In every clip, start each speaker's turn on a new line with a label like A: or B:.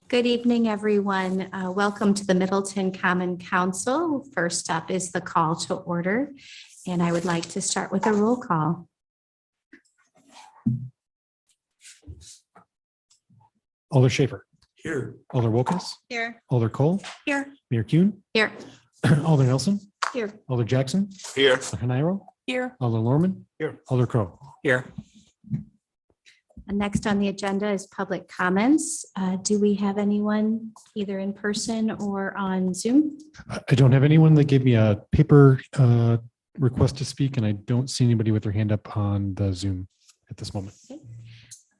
A: Good evening, everyone. Welcome to the Middleton Common Council. First up is the call to order, and I would like to start with a roll call.
B: Alder Schaefer.
C: Here.
B: Alder Wilkins.
A: Here.
B: Alder Cole.
A: Here.
B: Mayor Kuhn.
A: Here.
B: Alder Nelson.
A: Here.
B: Alder Jackson.
C: Here.
B: Alder Nairo.
A: Here.
B: Alder Lorman.
C: Here.
B: Alder Crow.
C: Here.
A: Next on the agenda is public comments. Do we have anyone either in person or on Zoom?
B: I don't have anyone that gave me a paper request to speak, and I don't see anybody with their hand up on the Zoom at this moment.
A: Okay.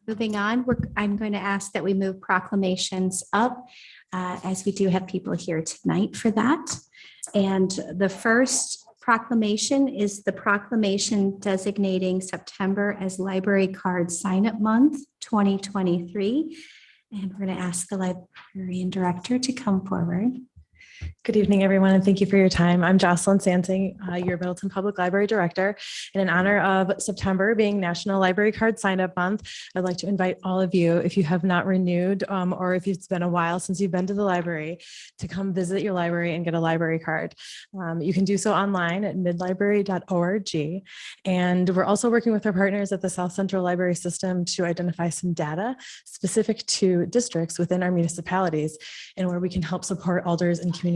A: Moving on, I'm going to ask that we move proclamations up as we do have people here tonight for that. And the first proclamation is the proclamation designating September as Library Card Sign-Up Month 2023. And we're going to ask the librarian director to come forward.
D: Good evening, everyone, and thank you for your time. I'm Jocelyn Sansing, your Middleton Public Library Director. And in honor of September being National Library Card Sign-Up Month, I'd like to invite all of you, if you have not renewed or if it's been a while since you've been to the library, to come visit your library and get a library card. You can do so online at midlibrary.org. And we're also working with our partners at the South Central Library System to identify some data specific to districts within our municipalities and where we can help support alders and communications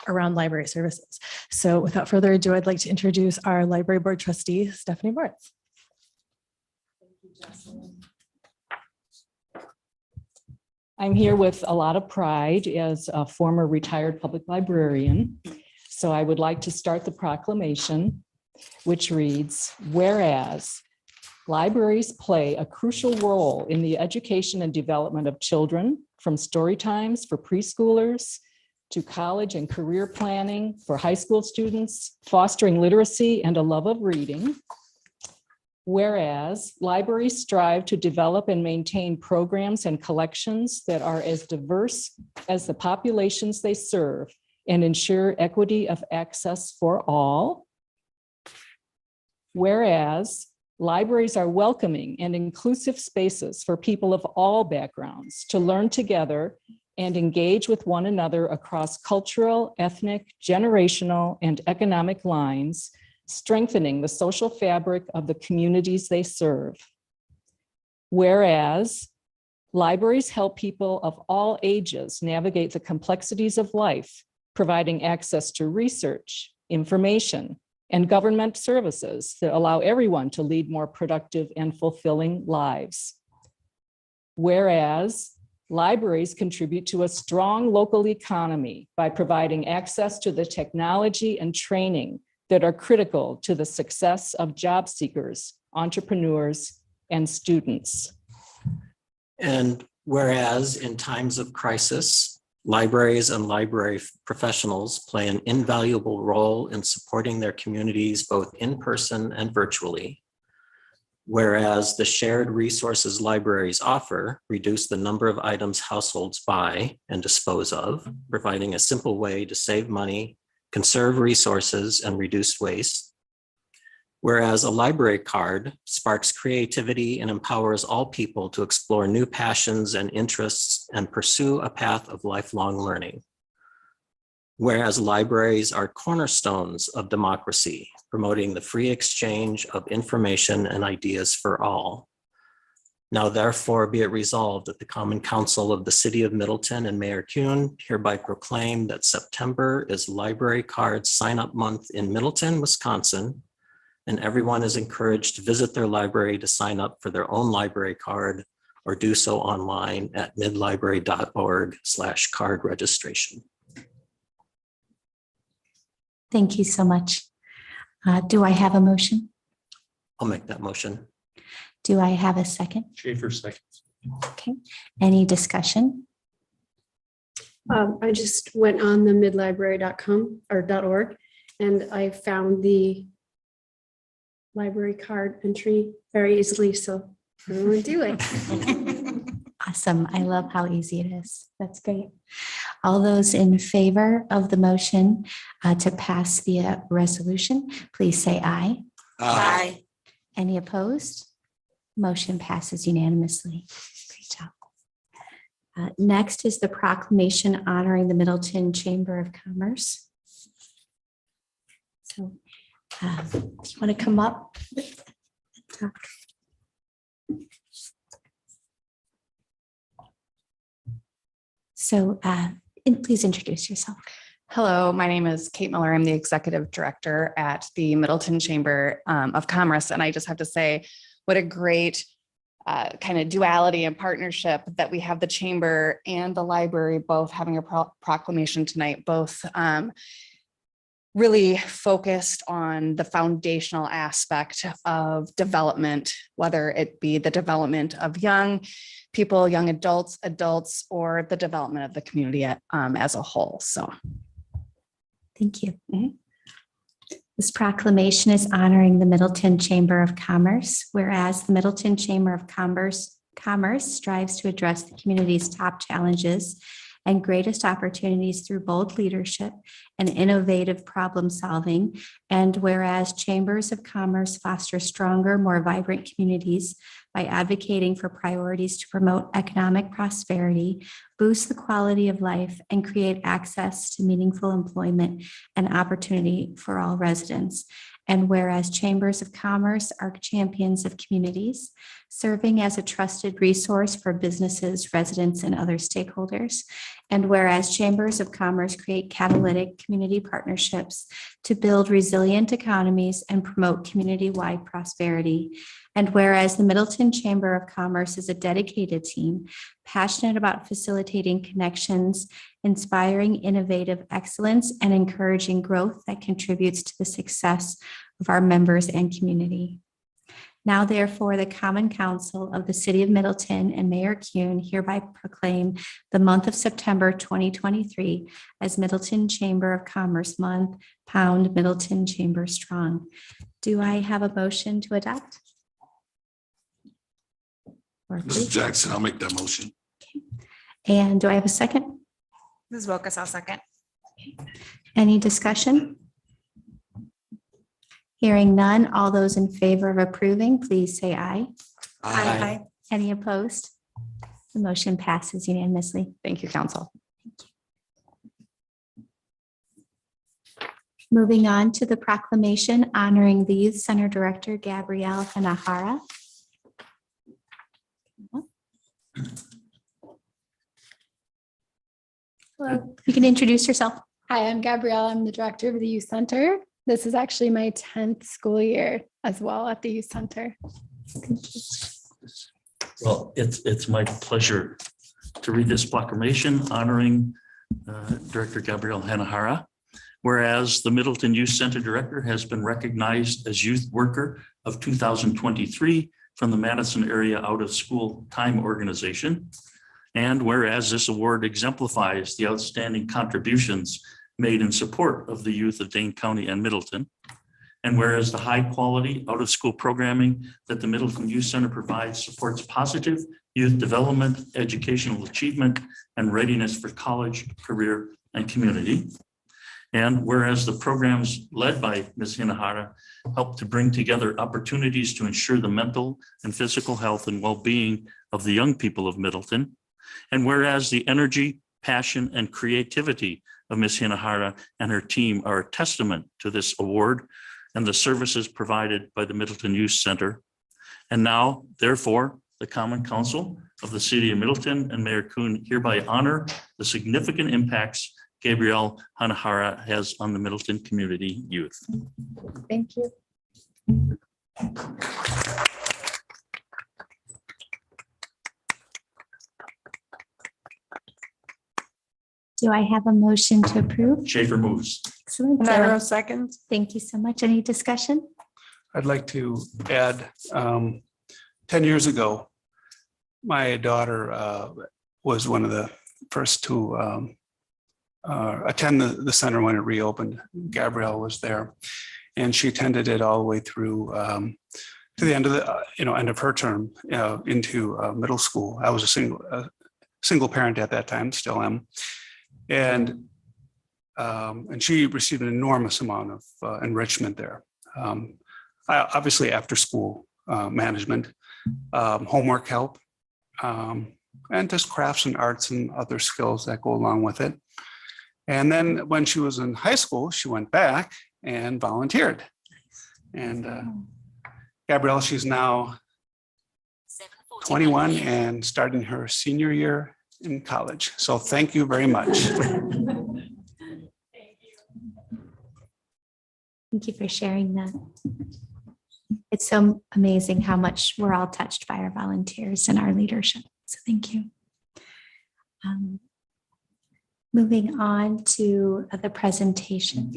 D: around library services. So without further ado, I'd like to introduce our library board trustee, Stephanie Moritz.
E: Thank you, Jocelyn. I'm here with a lot of pride as a former retired public librarian. So I would like to start the proclamation, which reads, whereas libraries play a crucial role in the education and development of children, from story times for preschoolers to college and career planning for high school students, fostering literacy and a love of reading. Whereas libraries strive to develop and maintain programs and collections that are as diverse as the populations they serve and ensure equity of access for all. Whereas libraries are welcoming and inclusive spaces for people of all backgrounds to learn together and engage with one another across cultural, ethnic, generational, and economic lines, strengthening the social fabric of the communities they serve. Whereas libraries help people of all ages navigate the complexities of life, providing access to research, information, and government services that allow everyone to lead more productive and fulfilling lives. Whereas libraries contribute to a strong local economy by providing access to the technology and training that are critical to the success of job seekers, entrepreneurs, and students.
C: And whereas in times of crisis, libraries and library professionals play an invaluable role in supporting their communities both in person and virtually. Whereas the shared resources libraries offer reduce the number of items households buy and dispose of, providing a simple way to save money, conserve resources, and reduce waste. Whereas a library card sparks creativity and empowers all people to explore new passions and interests and pursue a path of lifelong learning. Whereas libraries are cornerstones of democracy, promoting the free exchange of information and ideas for all. Now therefore be it resolved that the Common Council of the City of Middleton and Mayor Kuhn hereby proclaim that September is Library Card Sign-Up Month in Middleton, Wisconsin, and everyone is encouraged to visit their library to sign up for their own library card or do so online at midlibrary.org/card registration.
A: Thank you so much. Do I have a motion?
C: I'll make that motion.
A: Do I have a second?
B: Schaefer seconds.
A: Okay. Any discussion?
F: I just went on the midlibrary.com or .org and I found the library card entry very easily. So everyone do it.
A: Awesome. I love how easy it is. That's great. All those in favor of the motion to pass the resolution, please say aye.
C: Aye.
A: Any opposed? Motion passes unanimously. Great job. Next is the proclamation honoring the Middleton Chamber of Commerce. So if you want to come up. Talk. So please introduce yourself.
G: Hello, my name is Kate Miller. I'm the Executive Director at the Middleton Chamber of Commerce. And I just have to say, what a great kind of duality and partnership that we have the Chamber and the library both having a proclamation tonight, both really focused on the foundational aspect of development, whether it be the development of young people, young adults, or the development of the community as a whole. So.
A: Thank you. This proclamation is honoring the Middleton Chamber of Commerce, whereas the Middleton Chamber of Commerce strives to address the community's top challenges and greatest opportunities through bold leadership and innovative problem solving. And whereas chambers of commerce foster stronger, more vibrant communities by advocating for priorities to promote economic prosperity, boost the quality of life, and create access to meaningful employment and opportunity for all residents. And whereas chambers of commerce are champions of communities, serving as a trusted resource for businesses, residents, and other stakeholders. And whereas chambers of commerce create catalytic community partnerships to build resilient economies and promote community-wide prosperity. And whereas the Middleton Chamber of Commerce is a dedicated team, passionate about facilitating connections, inspiring innovative excellence, and encouraging growth that contributes to the success of our members and community. Now, therefore, the Common Council of the City of Middleton and Mayor Kuhn hereby proclaim the month of September 2023 as Middleton Chamber of Commerce Month, Pound Middleton Chamber Strong. Do I have a motion to adopt?
H: Mrs. Jackson, I'll make that motion.
A: Okay. And do I have a second?
G: Ms. Wilkes, I'll second.
A: Okay. Any discussion? Hearing none, all those in favor of approving, please say aye.
C: Aye.
A: Any opposed? The motion passes unanimously.
G: Thank you, Council.
A: Moving on to the proclamation honoring the Youth Center Director, Gabrielle Hanahara. Hello, you can introduce yourself.
I: Hi, I'm Gabrielle. I'm the director of the Youth Center. This is actually my 10th school year as well at the Youth Center.
J: Well, it's my pleasure to read this proclamation honoring Director Gabrielle Hanahara. Whereas the Middleton Youth Center Director has been recognized as Youth Worker of 2023 from the Madison Area Out of School Time Organization. And whereas this award exemplifies the outstanding contributions made in support of the youth of Dane County and Middleton. And whereas the high quality out of school programming that the Middleton Youth Center provides supports positive youth development, educational achievement, and readiness for college, career, and community. And whereas the programs led by Ms. Hanahara help to bring together opportunities to ensure the mental and physical health and well-being of the young people of Middleton. And whereas the energy, passion, and creativity of Ms. Hanahara and her team are a testament to this award and the services provided by the Middleton Youth Center. And now, therefore, the Common Council of the City of Middleton and Mayor Kuhn hereby honor the significant impacts Gabrielle Hanahara has on the Middleton community youth.
I: Thank you.
A: Do I have a motion to approve?
J: Schaefer moves.
A: Excellent.
G: Nairo seconds.
A: Thank you so much. Any discussion?
H: I'd like to add, 10 years ago, my daughter was one of the first to attend the center when it reopened. Gabrielle was there, and she attended it all the way through to the end of the end of her term into middle school. I was a single parent at that time, still am, and she received an enormous amount of enrichment there. Obviously, after school management, homework help, and just crafts and arts and other skills that go along with it. And then when she was in high school, she went back and volunteered. And Gabrielle, she's now 21 and starting her senior year in college. So thank you very much.
A: Thank you for sharing that. It's so amazing how much we're all touched by our volunteers and our leadership. So thank you. Moving on to the presentation.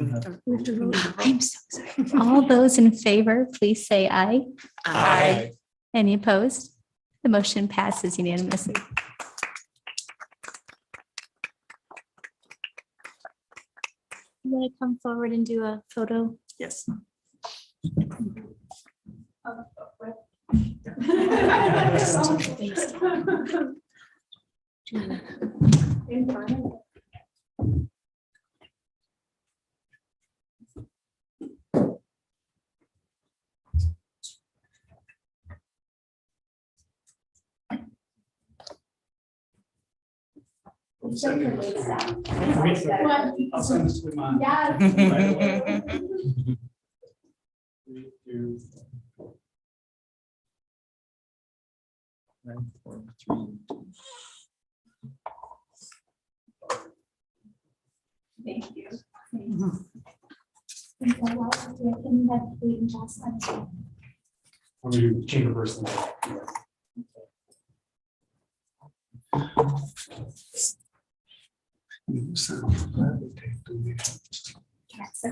A: I'm so sorry. All those in favor, please say aye.
C: Aye.
A: Any opposed? The motion passes unanimously. You want to come forward and do a photo?
C: Yes.
H: I'll send this to mom.
A: Thank you.
B: Chamber person.
A: So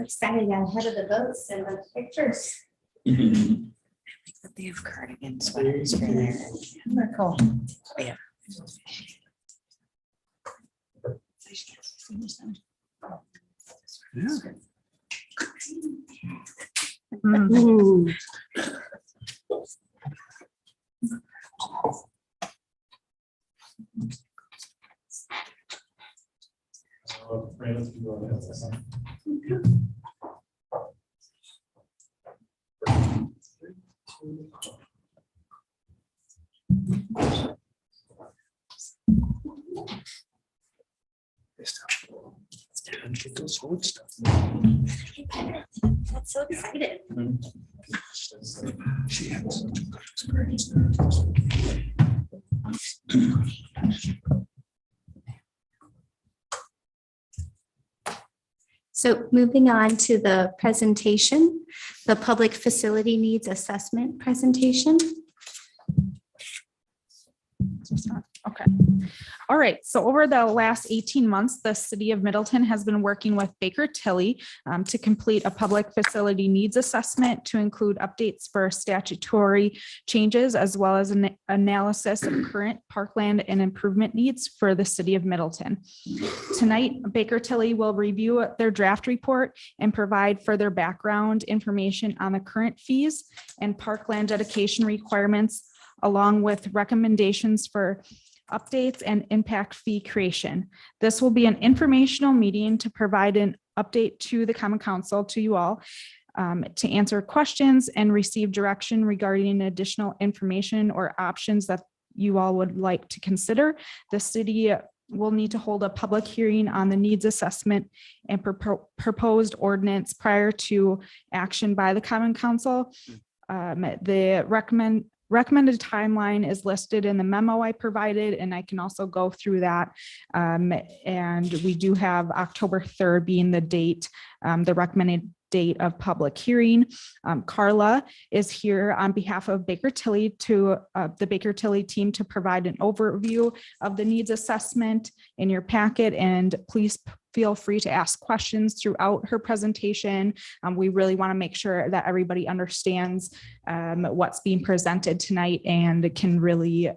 A: excited, got ahead of the votes and the pictures.
G: That they have cardigans. They're cool. Yeah.
A: That's so excited.
H: She had such a good experience.
A: So moving on to the presentation, the public facility needs assessment presentation.
K: Okay. All right. So over the last 18 months, the city of Middleton has been working with Baker Tilly to complete a public facility needs assessment to include updates for statutory changes, as well as an analysis of current parkland and improvement needs for the city of Middleton. Tonight, Baker Tilly will review their draft report and provide further background information on the current fees and parkland dedication requirements, along with recommendations for updates and impact fee creation. This will be an informational meeting to provide an update to the Common Council, to you all, to answer questions and receive direction regarding additional information or options that you all would like to consider. The city will need to hold a public hearing on the needs assessment and proposed ordinance prior to action by the Common Council. The recommended timeline is listed in the memo I provided, and I can also go through that. And we do have October 3rd being the date, the recommended date of public hearing. Carla is here on behalf of Baker Tilly to the Baker Tilly team to provide an overview of the needs assessment in your packet, and please feel free to ask questions throughout her presentation. We really want to make sure that everybody understands what's being presented tonight and can really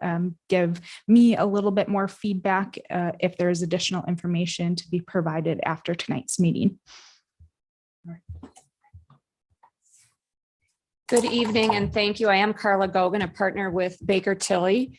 K: give me a little bit more feedback if there's additional information to be provided after tonight's meeting.
L: Good evening and thank you. I am Carla Gogan, a partner with Baker Tilly.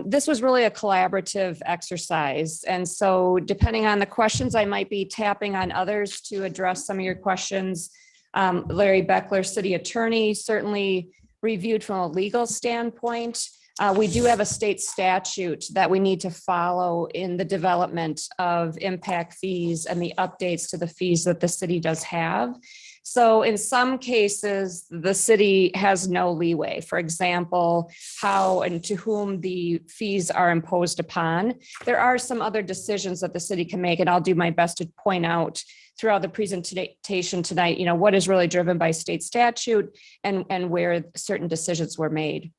L: This was really a collaborative exercise. And so depending on the questions, I might be tapping on others to address some of your questions. Larry Beckler, city attorney, certainly reviewed from a legal standpoint. We do have a state statute that we need to follow in the development of impact fees and the updates to the fees that the city does have. So in some cases, the city has no leeway. For example, how and to whom the fees are imposed upon. There are some other decisions that the city can make, and I'll do my best to point out throughout the presentation tonight, what is really driven by state statute and where certain decisions were made.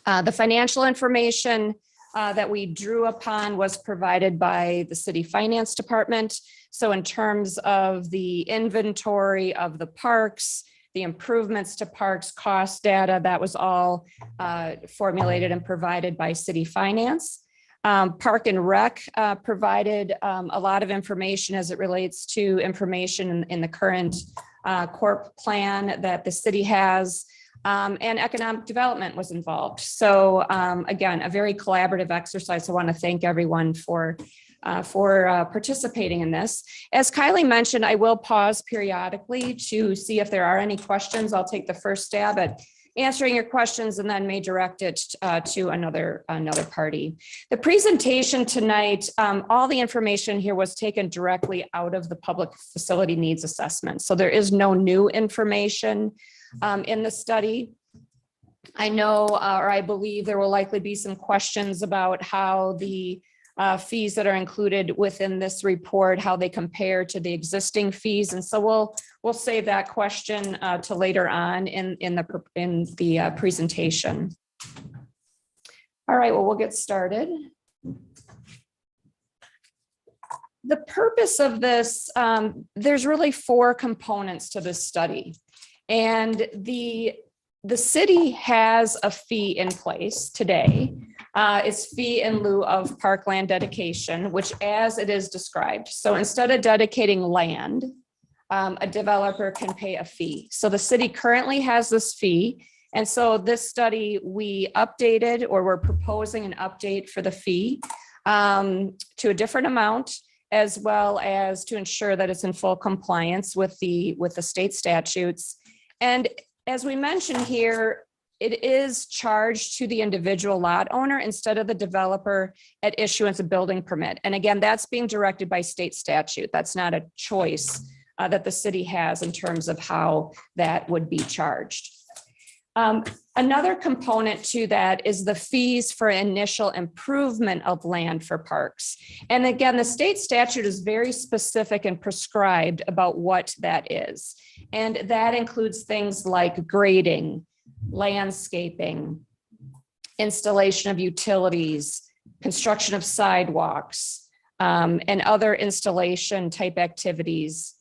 L: The financial information that we drew upon was provided by the city finance department. So in terms of the inventory of the parks, the improvements to parks, cost data, that was all formulated and provided by city finance. Park and Rec provided a lot of information as it relates to information in the current corp plan that the city has. And economic development was involved. So again, a very collaborative exercise. I want to thank everyone for participating in this. As Kylie mentioned, I will pause periodically to see if there are any questions. I'll take the first stab at answering your questions and then may direct it to another party. The presentation tonight, all the information here was taken directly out of the public facility needs assessment. So there is no new information in the study. I know, or I believe there will likely be some questions about how the fees that are included within this report, how they compare to the existing fees. And so we'll save that question to later on in the presentation. All right, well, we'll get started. The purpose of this, there's really 4 components to this study. And the city has a fee in place today. It's fee in lieu of parkland dedication, which as it is described. So instead of dedicating land, a developer can pay a fee. So the city currently has this fee. And so this study, we updated, or we're proposing an update for the fee to a different amount, as well as to ensure that it's in full compliance with the state statutes. And as we mentioned here, it is charged to the individual lot owner instead of the developer at issuance of building permit. And again, that's being directed by state statute. That's not a choice that the city has in terms of how that would be charged. Another component to that is the fees for initial improvement of land for parks. And again, the state statute is very specific and prescribed about what that is. And that includes things like grading, landscaping, installation of utilities, construction of sidewalks, and other installation type activities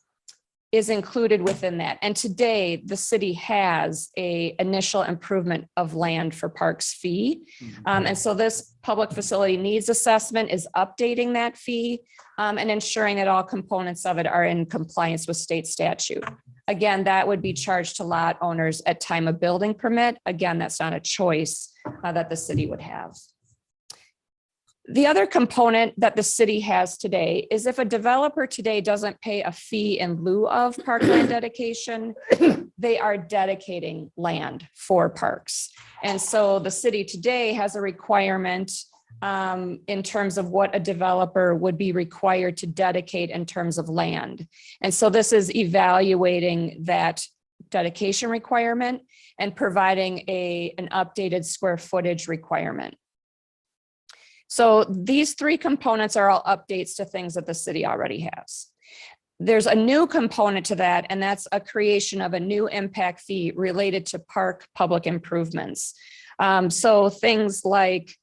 L: is included within that. And today the city has a initial improvement of land for parks fee. And so this public facility needs assessment is updating that fee and ensuring that all components of it are in compliance with state statute. Again, that would be charged to lot owners at time of building permit. Again, that's not a choice that the city would have. The other component that the city has today is if a developer today doesn't pay a fee in lieu of parkland dedication, they are dedicating land for parks. And so the city today has a requirement in terms of what a developer would be required to dedicate in terms of land. And so this is evaluating that dedication requirement and providing an updated square footage requirement. So these 3 components are all updates to things that the city already has. There's a new component to that, and that's a creation of a new impact fee related to park public improvements. So things like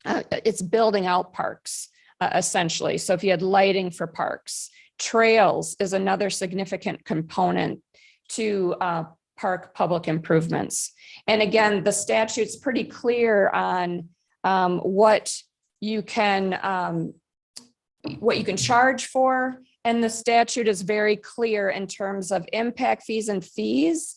L: it's building out parks, essentially. So if you had lighting for parks, trails is another significant component to park public improvements. And again, the statute's pretty clear on what you can charge for. And the statute is very clear in terms of impact fees and fees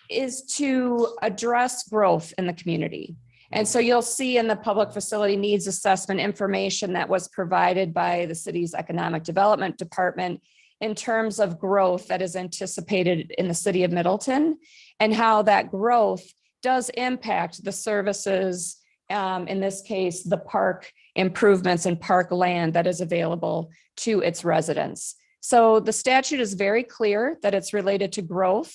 L: is to address growth in the community. And so you'll see in the public facility needs assessment information that was provided by the city's economic development department in terms of growth that is anticipated in the city of Middleton and how that growth does impact the services, in this case, the park improvements and park land that is available to its residents. So the statute is very clear that it's related to growth.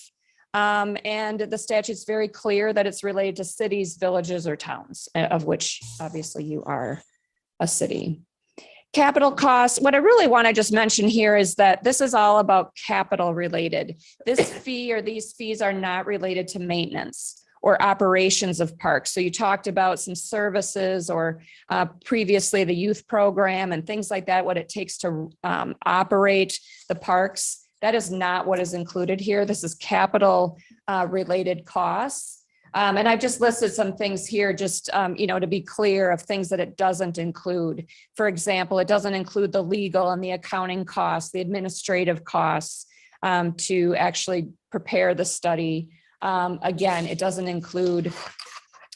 L: And the statute's very clear that it's related to cities, villages, or towns, of which obviously you are a city. Capital costs, what I really want to just mention here is that this is all about capital related. This fee or these fees are not related to maintenance or operations of parks. So you talked about some services or previously the youth program and things like that, what it takes to operate the parks. That is not what is included here. This is capital related costs. And I've just listed some things here just, to be clear of things that it doesn't include. For example, it doesn't include the legal and the accounting costs, the administrative costs to actually prepare the study. Again, it doesn't include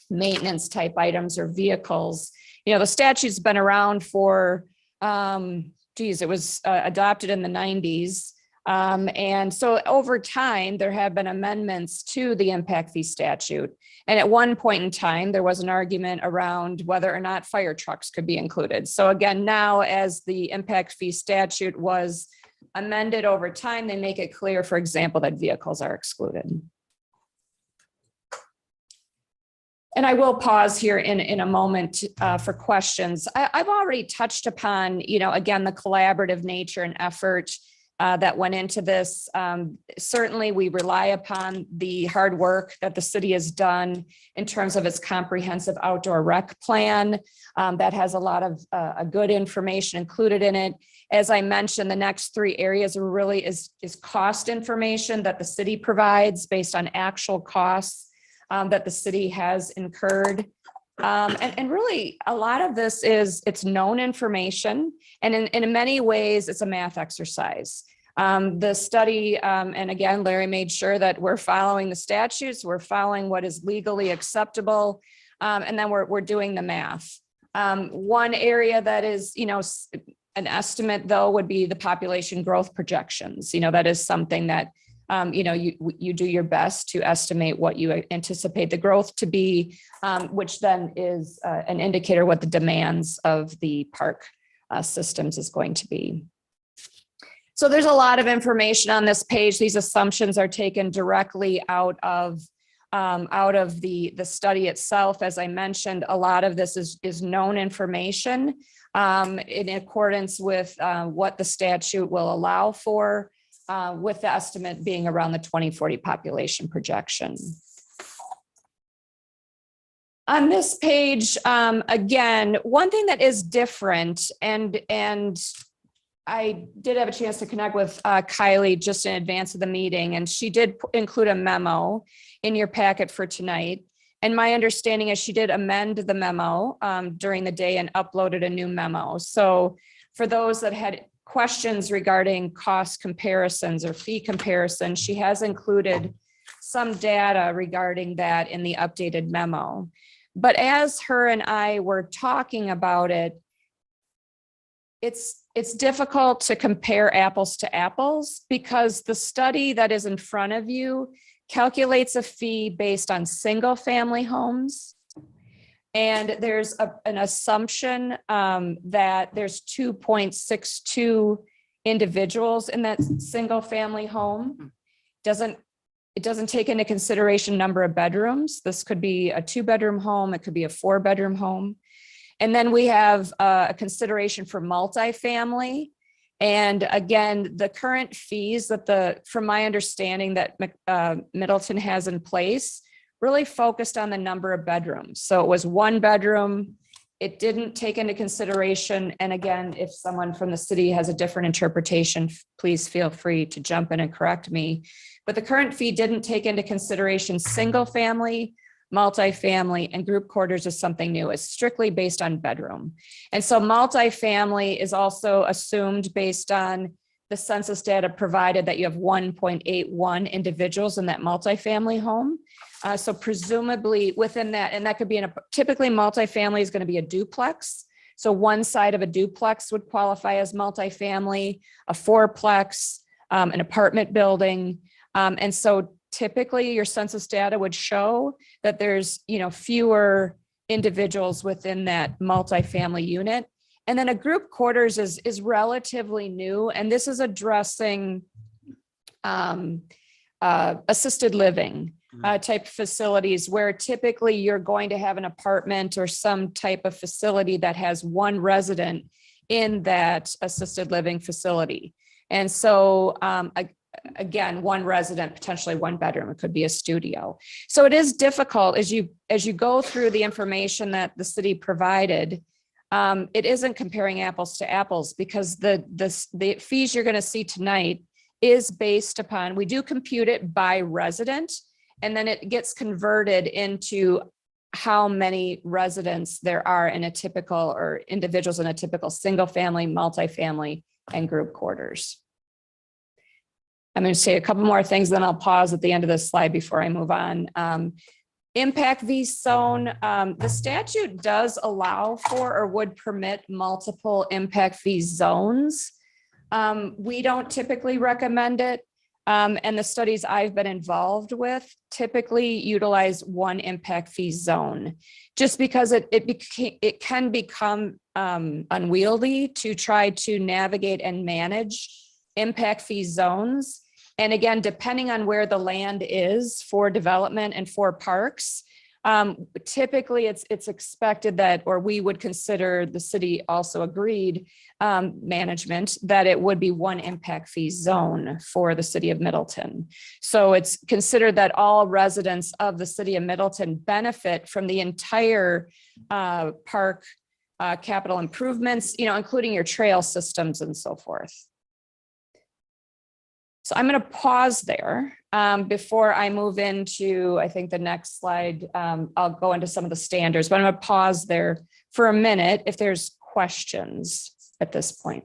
L: maintenance type items or vehicles. The statute's been around for, it was adopted in the 90s. And so over time, there have been amendments to the impact fee statute. And at one point in time, there was an argument around whether or not fire trucks could be included. So again, now as the impact fee statute was amended over time, they make it clear, for example, that vehicles are excluded. And I will pause here in a moment for questions. I've already touched upon, again, the collaborative nature and effort that went into this. Certainly, we rely upon the hard work that the city has done in terms of its comprehensive outdoor rec plan. That has a lot of good information included in it. As I mentioned, the next three areas are really is cost information that the city provides based on actual costs that the city has incurred. And really, a lot of this it's known information. And in many ways, it's a math exercise. The study, and again, Larry made sure that we're following the statutes, we're following what is legally acceptable, and then we're doing the math. One area that is, an estimate, though, would be the population growth projections. That is something that you do your best to estimate what you anticipate the growth to be, which then is an indicator what the demands of the park systems is going to be. So there's a lot of information on this page. These assumptions are taken directly out of the study itself. As I mentioned, a lot of this is known information in accordance with what the statute will allow for. With the estimate being around the 2040 population projection. On this page, again, one thing that is different, and I did have a chance to connect with Kylie just in advance of the meeting, and she did include a memo in your packet for tonight. And my understanding is she did amend the memo during the day and uploaded a new memo. So for those that had questions regarding cost comparisons or fee comparison, she has included some data regarding that in the updated memo. But as her and I were talking about it, it's difficult to compare apples to apples because the study that is in front of you calculates a fee based on single family homes. And there's an assumption that there's 2.62 individuals in that single family home. It doesn't take into consideration number of bedrooms. This could be a 2-bedroom home. It could be a 4-bedroom home. And then we have a consideration for multifamily. And again, the current fees that from my understanding that Middleton has in place really focused on the number of bedrooms. So it was 1 bedroom. It didn't take into consideration. And again, if someone from the city has a different interpretation, please feel free to jump in and correct me. But the current fee didn't take into consideration single family, multifamily, and group quarters is something new. It's strictly based on bedroom. And so multifamily is also assumed based on the census data provided that you have 1.81 individuals in that multifamily home. So presumably within that, and that could be typically multifamily is going to be a duplex. So one side of a duplex would qualify as multifamily, a fourplex, an apartment building. And so typically your census data would show that there's, fewer individuals within that multifamily unit. And then a group quarters is relatively new, and this is addressing assisted living type facilities where typically you're going to have an apartment or some type of facility that has one resident in that assisted living facility. And so again, one resident, potentially one bedroom, it could be a studio. So it is difficult as you go through the information that the city provided. It isn't comparing apples to apples because the fees you're going to see tonight is based upon, we do compute it by resident, and then it gets converted into how many residents there are in a typical, or individuals in a typical single family, multifamily, and group quarters. I'm going to say a couple more things, then I'll pause at the end of this slide before I move on. Impact fee zone, the statute does allow for or would permit multiple impact fee zones. We don't typically recommend it. And the studies I've been involved with typically utilize one impact fee zone, just because it can become unwieldy to try to navigate and manage impact fee zones. And again, depending on where the land is for development and for parks, typically it's expected that, or we would consider, the city also agreed, management, that it would be one impact fee zone for the city of Middleton. So it's considered that all residents of the city of Middleton benefit from the entire park capital improvements, including your trail systems and so forth. So I'm going to pause there before I move into, I think, the next slide. I'll go into some of the standards, but I'm going to pause there for a minute if there's questions at this point.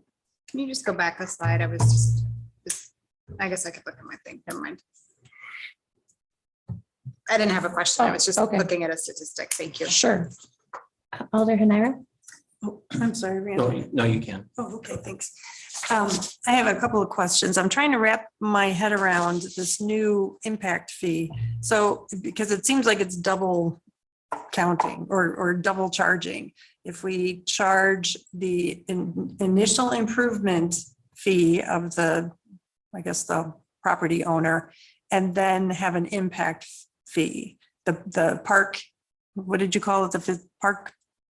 M: Can you just go back a slide? I was just I guess I could look at my thing. Never mind. I didn't have a question. I was just looking at a statistic. Thank you.
L: Sure.
D: Alder Hanira.
N: Oh, I'm sorry, Randy.
C: No, you can.
N: Oh, okay, thanks. I have a couple of questions. I'm trying to wrap my head around this new impact fee. So, because it seems like it's double counting or double charging. If we charge the initial improvement fee of the property owner, and then have an impact fee, the park, what did you call it? The park,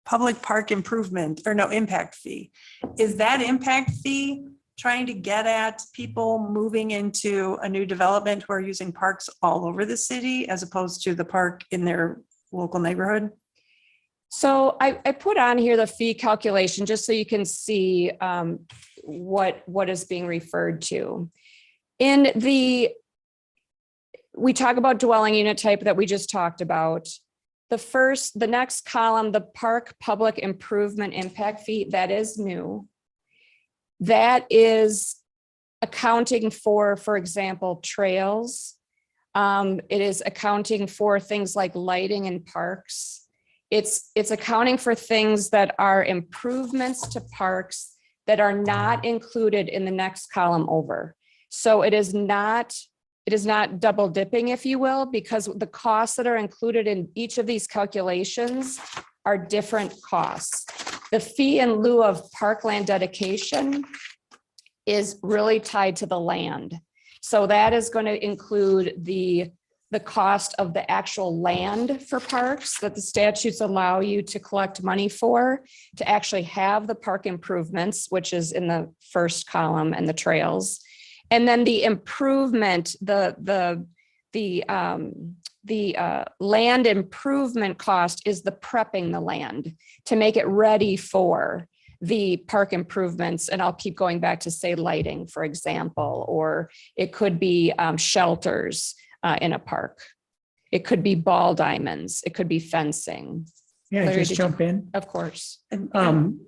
N: public park improvement, or no, impact fee. Is that impact fee trying to get at people moving into a new development who are using parks all over the city as opposed to the park in their local neighborhood?
L: So I put on here the fee calculation just so you can see what is being referred to. We talk about dwelling unit type that we just talked about. The next column, the park public improvement impact fee, that is new. That is accounting for example, trails. It is accounting for things like lighting in parks. It's accounting for things that are improvements to parks that are not included in the next column over. So it is not double dipping, if you will, because the costs that are included in each of these calculations are different costs. The fee in lieu of parkland dedication is really tied to the land. So that is going to include the cost of the actual land for parks that the statutes allow you to collect money for, to actually have the park improvements, which is in the first column, and the trails. And then the improvement, the land improvement cost is the prepping the land to make it ready for the park improvements. And I'll keep going back to, say, lighting, for example, or it could be shelters in a park. It could be ball diamonds. It could be fencing.
O: Yeah,
L: Larry,
O: just jump in.
L: Of course.
N: And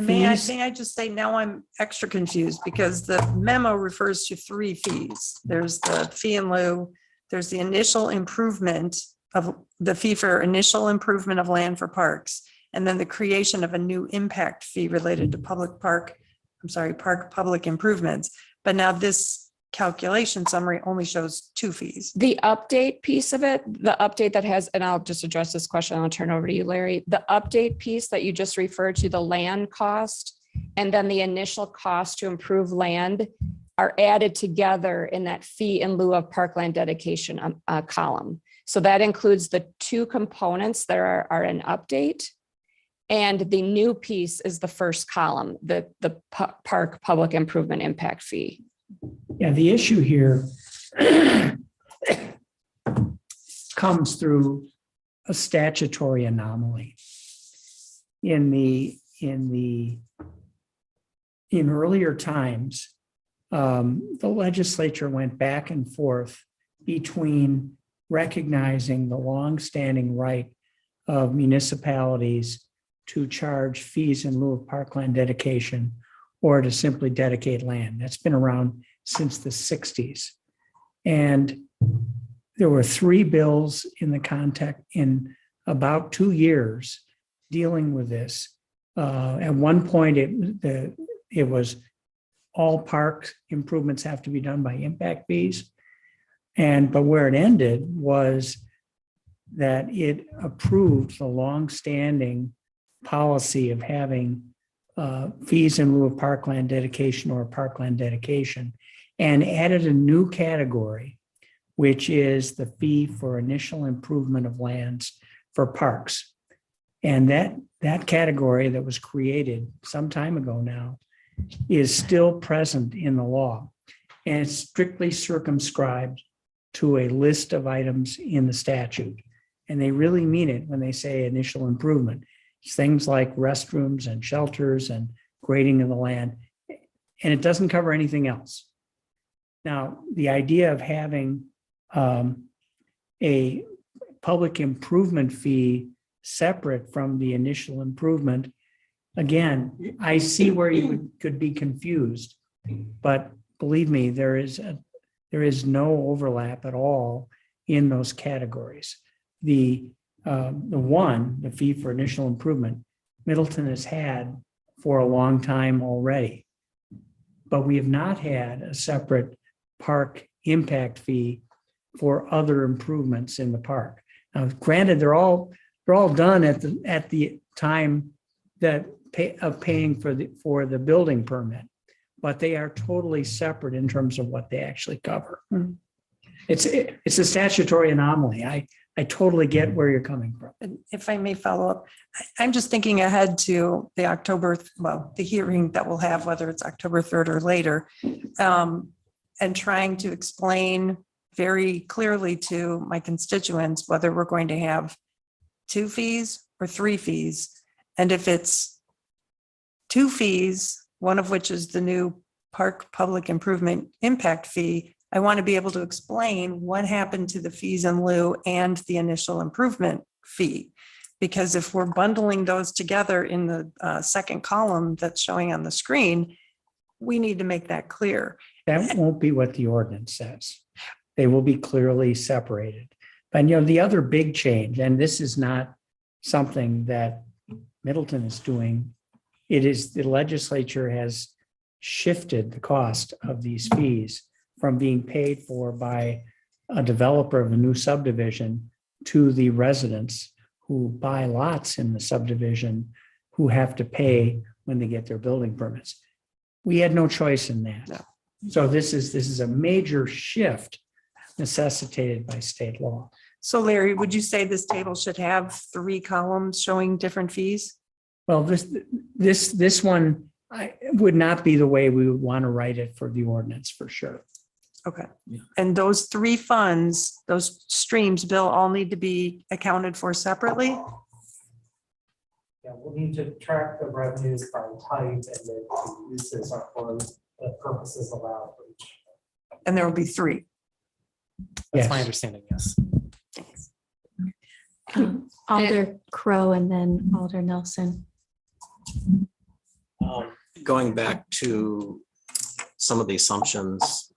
N: may I just say, now I'm extra confused because the memo refers to 3 fees. There's the fee in lieu, there's the initial improvement of the fee for initial improvement of land for parks, and then the creation of a new impact fee related to park public improvements. But now this calculation summary only shows 2 fees.
L: The update piece of it, the update that has, and I'll just address this question, I'll turn over to you, Larry. The update piece that you just referred to, the land cost, and then the initial cost to improve land are added together in that fee in lieu of parkland dedication column. So that includes the 2 components that are an update. And the new piece is the first column, the park public improvement impact fee.
O: Yeah, the issue here comes through a statutory anomaly. In earlier times, the legislature went back and forth between recognizing the longstanding right of municipalities to charge fees in lieu of parkland dedication or to simply dedicate land. That's been around since the 60s. And there were 3 bills in the context in about 2 years dealing with this. At one point, it was all park improvements have to be done by impact fees. But where it ended was that it approved the longstanding policy of having fees in lieu of parkland dedication or parkland dedication, and added a new category, which is the fee for initial improvement of lands for parks. And that category that was created some time ago now is still present in the law, and it's strictly circumscribed to a list of items in the statute. And they really mean it when they say initial improvement. It's things like restrooms and shelters and grading of the land, and it doesn't cover anything else. Now, the idea of having a public improvement fee separate from the initial improvement, again, I see where you could be confused, but believe me, there is no overlap at all in those categories. The fee for initial improvement, Middleton has had for a long time already, but we have not had a separate park impact fee for other improvements in the park. Now, granted, they're all done at the time of paying for the building permit, but they are totally separate in terms of what they actually cover. It's a statutory anomaly. I totally get where you're coming from.
N: And if I may follow up, I'm just thinking ahead to the hearing that we'll have, whether it's October 3rd or later, and trying to explain very clearly to my constituents whether we're going to have 2 fees or 3 fees. And if it's 2 fees, one of which is the new park public improvement impact fee, I want to be able to explain what happened to the fees in lieu and the initial improvement fee. Because if we're bundling those together in the second column that's showing on the screen, we need to make that clear.
O: That won't be what the ordinance says. They will be clearly separated. But the other big change, and this is not something that Middleton is doing, it is the legislature has shifted the cost of these fees from being paid for by a developer of a new subdivision to the residents who buy lots in the subdivision who have to pay when they get their building permits. We had no choice in that.
N: No.
O: So this is a major shift necessitated by state law.
N: So Larry, would you say this table should have 3 columns showing different fees?
O: Well, this one would not be the way we would want to write it for the ordinance, for sure.
N: Okay. And those 3 funds, those streams, Bill, all need to be accounted for separately?
O: Yeah, we'll need to track the revenues by type and the uses are for the purposes allowed.
N: And there will be 3.
B: That's my understanding, yes.
N: Thanks.
A: Alder Crow and then Alder Nelson.
C: Going back to some of the assumptions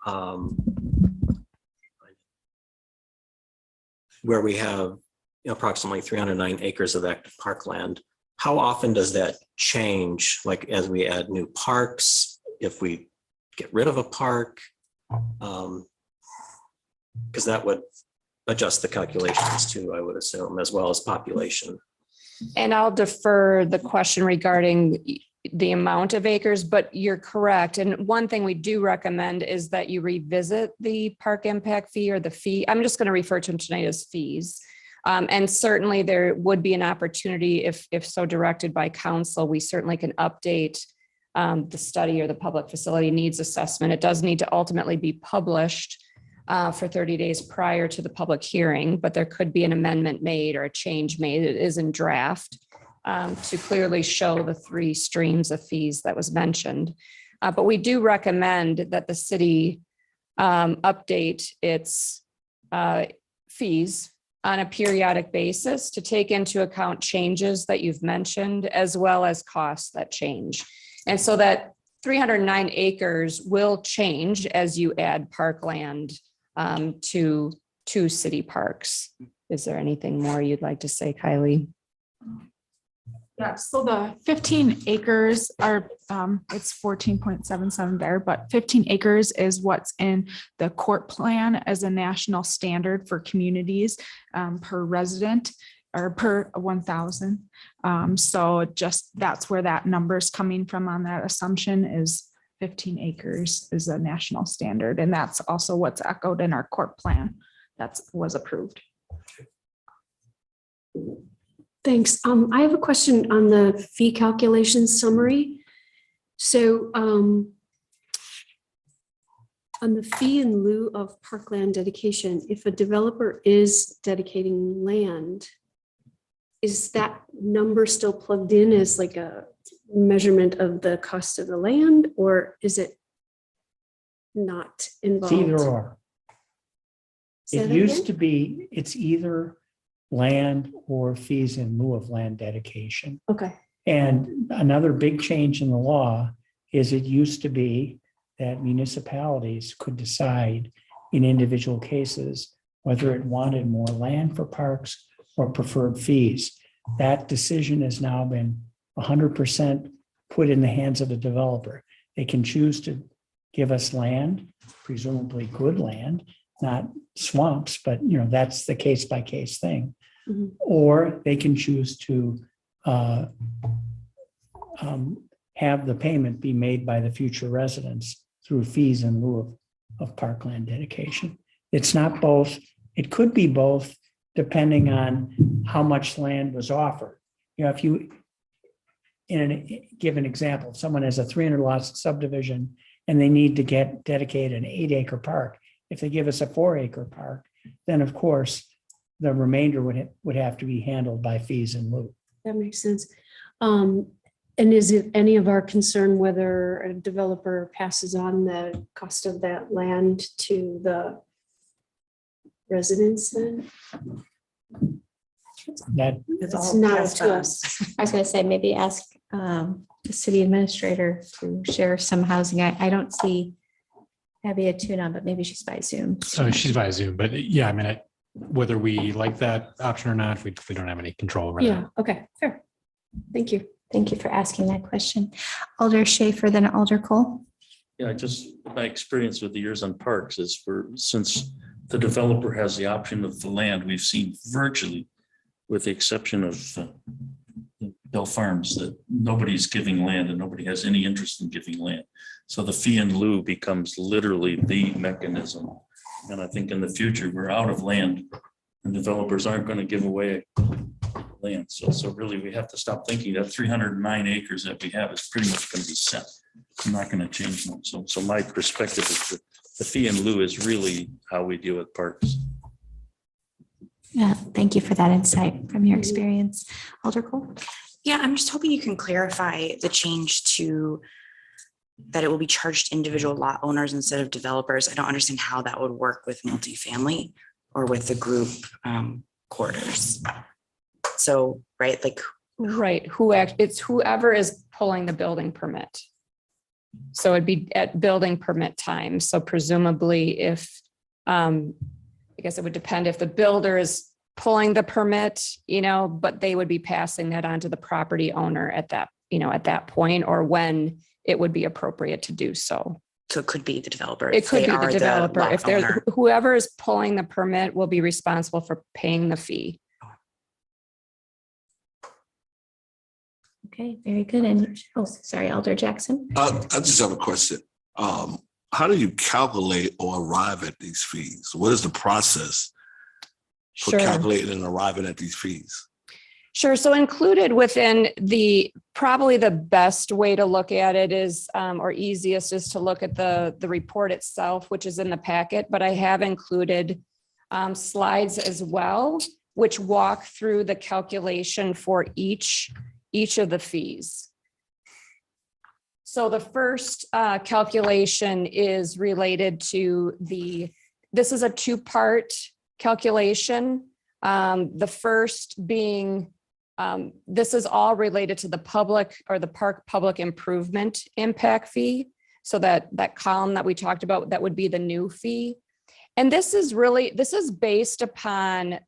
C: where we have approximately 309 acres of active parkland, how often does that change? Like as we add new parks, if we get rid of a park, Because that would adjust the calculations too, I would assume, as well as population.
L: And I'll defer the question regarding the amount of acres, but you're correct. And one thing we do recommend is that you revisit the park impact fee or the fee. I'm just going to refer to them tonight as fees. And certainly there would be an opportunity if so directed by council, we certainly can update the study or the public facility needs assessment. It does need to ultimately be published for 30 days prior to the public hearing, but there could be an amendment made or a change made. It is in draft to clearly show the 3 streams of fees that was mentioned. But we do recommend that the city update its fees on a periodic basis to take into account changes that you've mentioned, as well as costs that change. And so that 309 acres will change as you add parkland to city parks. Is there anything more you'd like to say, Kylie?
K: Yeah, so the 15 acres are, it's 14.77 there, but 15 acres is what's in the court plan as a national standard for communities per resident or per 1,000. So just that's where that number is coming from on that assumption is 15 acres is a national standard. And that's also what's echoed in our court plan that was approved.
F: Thanks. I have a question on the fee calculation summary. So on the fee in lieu of parkland dedication, if a developer is dedicating land, is that number still plugged in as like a measurement of the cost of the land, or is it not involved?
O: It's either or.
F: Say
O: It
F: that
O: used
F: again?
O: to be, it's either land or fees in lieu of land dedication.
F: Okay.
O: And another big change in the law is it used to be that municipalities could decide in individual cases whether it wanted more land for parks or preferred fees. That decision has now been 100% put in the hands of the developer. They can choose to give us land, presumably good land, not swamps, but that's the case by case thing.
F: Mm-hmm.
O: Or they can choose to have the payment be made by the future residents through fees in lieu of parkland dedication. It's not both. It could be both depending on how much land was offered. If you, in a given example, if someone has a 300 lot subdivision and they need to dedicate an 8-acre park, if they give us a 4-acre park, then of course the remainder would have to be handled by fees in lieu.
F: That makes sense. And is it any of our concern whether a developer passes on the cost of that land to the residents then?
O: That
F: It's not up to us.
A: I was going to say, maybe ask the city administrator to share some housing. I don't see Abby a tune on, but maybe she's by Zoom.
B: So she's by Zoom, but yeah, I mean, whether we like that option or not, we don't have any control over
F: Yeah,
B: that.
F: okay, fair. Thank you.
A: Thank you for asking that question. Alder Schaefer, then Alder Cole.
J: Yeah, my experience with the years on parks is since the developer has the option of the land, we've seen virtually, with the exception of Bell Farms, that nobody's giving land and nobody has any interest in giving land. So the fee in lieu becomes literally the mechanism. And I think in the future, we're out of land and developers aren't going to give away land. So really we have to stop thinking that 309 acres that we have is pretty much going to be set. I'm not going to change them. So my perspective is that the fee in lieu is really how we deal with parks.
A: Yeah, thank you for that insight from your experience. Alder Cole.
P: Yeah, I'm just hoping you can clarify the change to that it will be charged to individual lot owners instead of developers. I don't understand how that would work with multifamily or with the group quarters. So, right, like.
L: Right, it's whoever is pulling the building permit. So it'd be at building permit time. So presumably if, I guess it would depend if the builder is pulling the permit, but they would be passing that on to the property owner at that, at that point, or when it would be appropriate to do so.
P: So it could be the developer.
L: It
P: if
L: could
P: they
L: be the
P: are
L: developer.
P: lot
L: If they're,
P: owner.
L: whoever is pulling the permit will be responsible for paying the fee.
A: Okay, very good. And, oh, sorry, Alder Jackson.
Q: I just have a question. How do you calculate or arrive at these fees? What is the process for
L: Sure.
Q: calculating and arriving at these fees?
L: Sure. So included within probably the best way to look at it is, or easiest is to look at the report itself, which is in the packet, but I have included slides as well, which walk through the calculation for each of the fees. So the first calculation is related to this is a two-part calculation. The first being, this is all related to the public or the park public improvement impact fee. So that column that we talked about, that would be the new fee. And this is based upon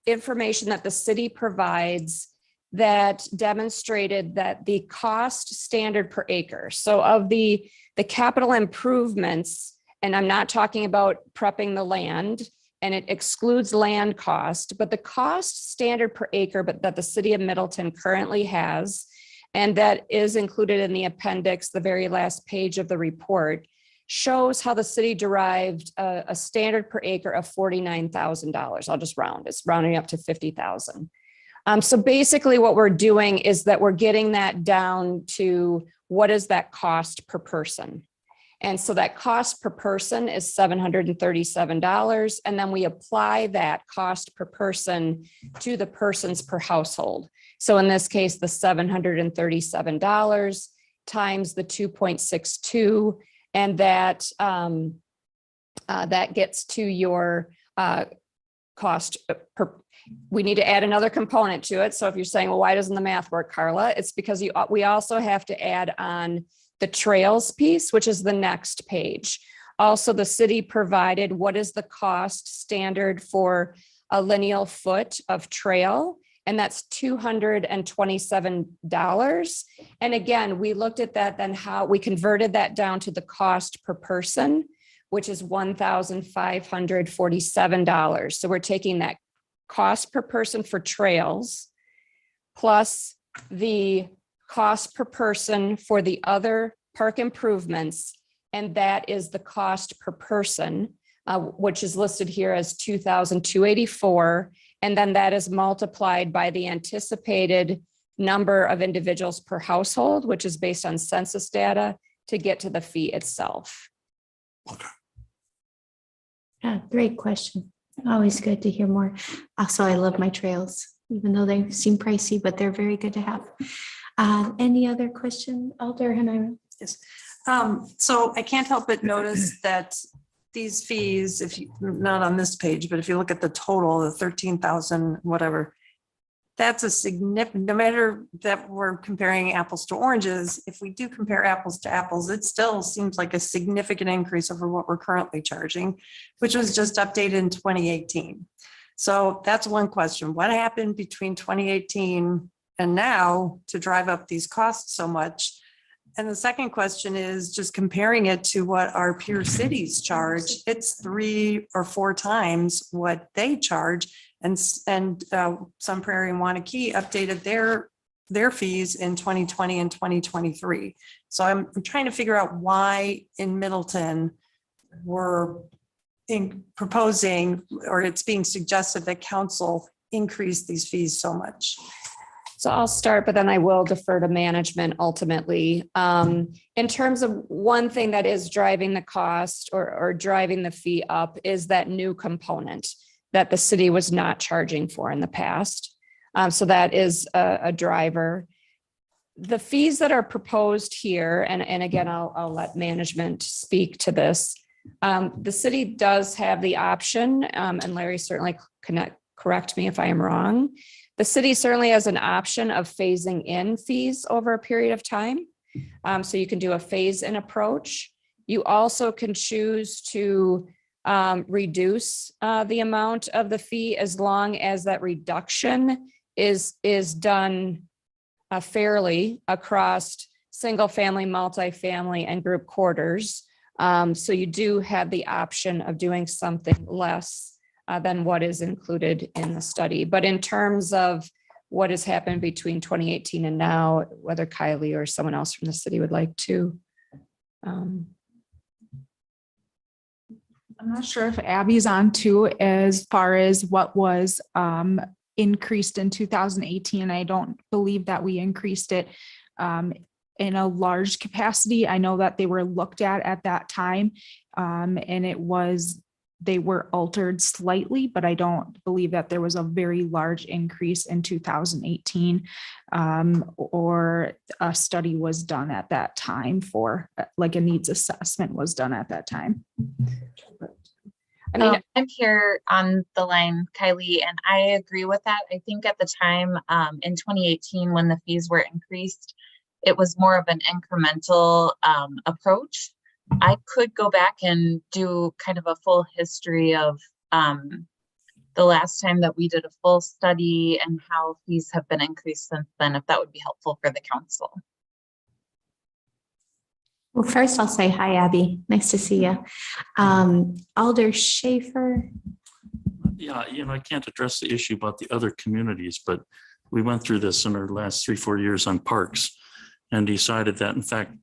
L: information that the city provides that demonstrated that the cost standard per acre. So of the capital improvements, and I'm not talking about prepping the land, and it excludes land cost, but the cost standard per acre, but that the city of Middleton currently has, and that is included in the appendix, the very last page of the report, shows how the city derived a standard per acre of $49,000. I'll just round, it's rounding up to 50,000. So basically what we're doing is that we're getting that down to what is that cost per person. And so that cost per person is $737. And then we apply that cost per person to the persons per household. So in this case, the $737 times the 2.62, and that gets to your cost per. We need to add another component to it. So if you're saying, well, why doesn't the math work, Carla? It's because we also have to add on the trails piece, which is the next page. Also, the city provided what is the cost standard for a lineal foot of trail, and that's $227. And again, we looked at that, then how we converted that down to the cost per person, which is $1,547. So we're taking that cost per person for trails plus the cost per person for the other park improvements, and that is the cost per person, which is listed here as $2,284, and then that is multiplied by the anticipated number of individuals per household, which is based on census data, to get to the fee itself.
A: Yeah, great question. Always good to hear more. Also, I love my trails, even though they seem pricey, but they're very good to have. Any other question, Alder Hanira?
N: Yes. So I can't help but notice that these fees, if you, not on this page, but if you look at the total, the 13,000, whatever, that's a significant, no matter that we're comparing apples to oranges, if we do compare apples to apples, it still seems like a significant increase over what we're currently charging, which was just updated in 2018. So that's one question. What happened between 2018 and now to drive up these costs so much? And the second question is just comparing it to what our peer cities charge. It's 3 or 4 times what they charge. And Sun Prairie and Wanakee updated their fees in 2020 and 2023. So I'm trying to figure out why in Middleton we're proposing, or it's being suggested that council increase these fees so much.
L: So I'll start, but then I will defer to management ultimately. In terms of one thing that is driving the cost or driving the fee up is that new component that the city was not charging for in the past. So that is a driver. The fees that are proposed here, and again, I'll let management speak to this. The city does have the option, and Larry certainly can correct me if I am wrong. The city certainly has an option of phasing in fees over a period of time. So you can do a phase-in approach. You also can choose to reduce the amount of the fee as long as that reduction is done fairly across single family, multifamily, and group quarters. So you do have the option of doing something less than what is included in the study. But in terms of what has happened between 2018 and now, whether Kylie or someone else from the city would like to.
K: I'm not sure if Abby's on too, as far as what was increased in 2018. I don't believe that we increased it in a large capacity. I know that they were looked at that time, and they were altered slightly, but I don't believe that there was a very large increase in 2018, or a study was done at that time for like a needs assessment was done at that time.
R: I mean, I'm here on the line, Kylie, and I agree with that. I think at the time in 2018, when the fees were increased, it was more of an incremental approach. I could go back and do kind of a full history of the last time that we did a full study and how fees have been increased since then, if that would be helpful for the council.
A: Well, first I'll say hi, Abby. Nice to see you. Alder Schaefer.
J: Yeah, I can't address the issue about the other communities, but we went through this in our last 3-4 years on parks and decided that, in fact,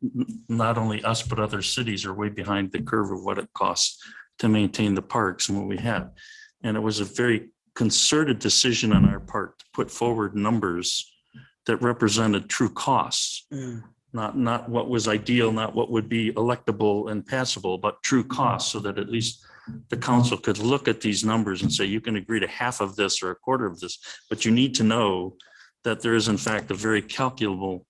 J: not only us, but other cities are way behind the curve of what it costs to maintain the parks and what we have. And it was a very concerted decision on our part to put forward numbers that represented true costs. Not what was ideal, not what would be electable and passable, but true costs, so that at least the council could look at these numbers and say, you can agree to half of this or a quarter of this, but you need to know that there is in fact a very calculable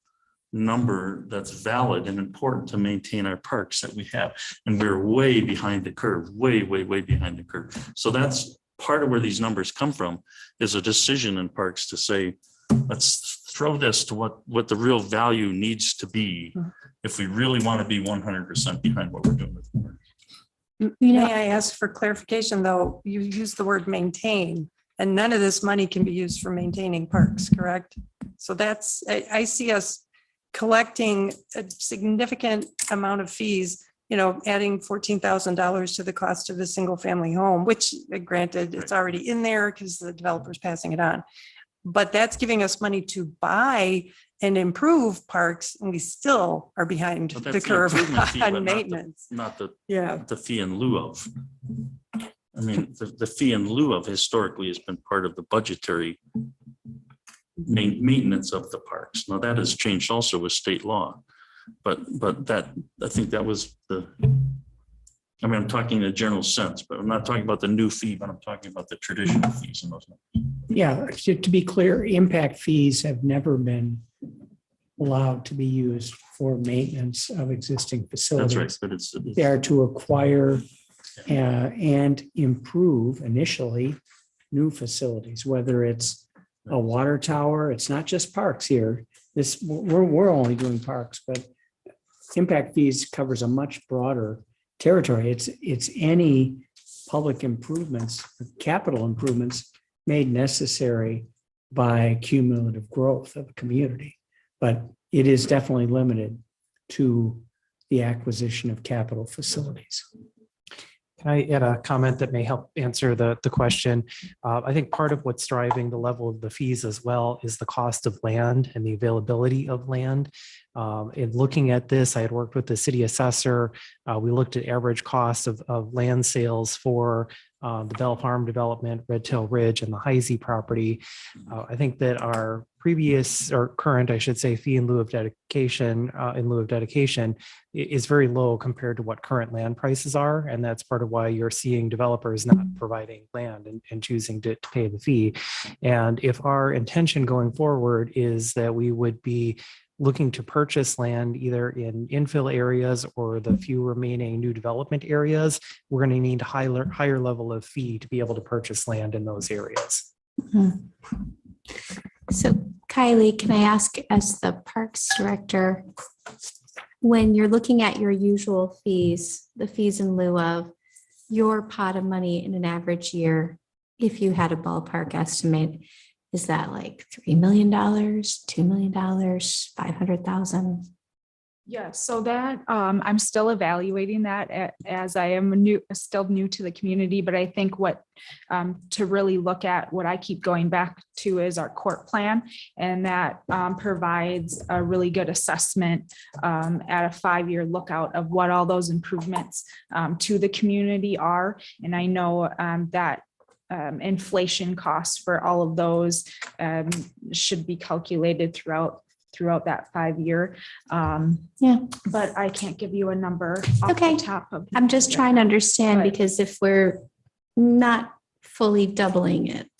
J: number that's valid and important to maintain our parks that we have. And we're way behind the curve, way behind the curve. So that's part of where these numbers come from, is a decision in parks to say, let's throw this to what the real value needs to be if we really want to be 100% behind what we're doing with the park.
N: May I ask for clarification, though? You use the word maintain, and none of this money can be used for maintaining parks, correct? So I see us collecting a significant amount of fees, adding $14,000 to the cost of a single family home, which granted, it's already in there because the developer's passing it on. But that's giving us money to buy and improve parks, and we still are behind the curve on maintenance.
J: Not the fee in lieu of. I mean, the fee in lieu of historically has been part of the budgetary maintenance of the parks. Now that has changed also with state law, but that, I think that was I'm talking in a general sense, but I'm not talking about the new fee, but I'm talking about the traditional fees and those.
O: Yeah, to be clear, impact fees have never been allowed to be used for maintenance of existing facilities.
J: That's right, but
O: they are to acquire and improve initially new facilities, whether it's a water tower. It's not just parks here. We're only doing parks, but impact fees covers a much broader territory. It's any public improvements, capital improvements made necessary by cumulative growth of a community. But it is definitely limited to the acquisition of capital facilities.
S: Can I add a comment that may help answer the question? I think part of what's driving the level of the fees as well is the cost of land and the availability of land. In looking at this, I had worked with the city assessor. We looked at average costs of land sales for the Bell Farm development, Red Tail Ridge, and the Heisey property. I think that our previous or current, I should say, fee in lieu of dedication is very low compared to what current land prices are. And that's part of why you're seeing developers not providing land and choosing to pay the fee. And if our intention going forward is that we would be looking to purchase land either in infill areas or the few remaining new development areas, we're going to need a higher level of fee to be able to purchase land in those areas.
A: So Kylie, can I ask, as the Parks Director, when you're looking at your usual fees, the fees in lieu of your pot of money in an average year, if you had a ballpark estimate, is that like $3 million, $2 million, $500,000?
K: Yeah, so that I'm still evaluating that as I am still new to the community, but I think what to really look at, what I keep going back to is our court plan, and that provides a really good assessment at a 5-year lookout of what all those improvements to the community are. And I know that inflation costs for all of those should be calculated throughout that 5-year.
A: Yeah.
K: But I can't give you a number off
A: Okay.
K: the top of.
A: I'm just trying to understand,
K: Right.
A: because if we're not fully doubling it,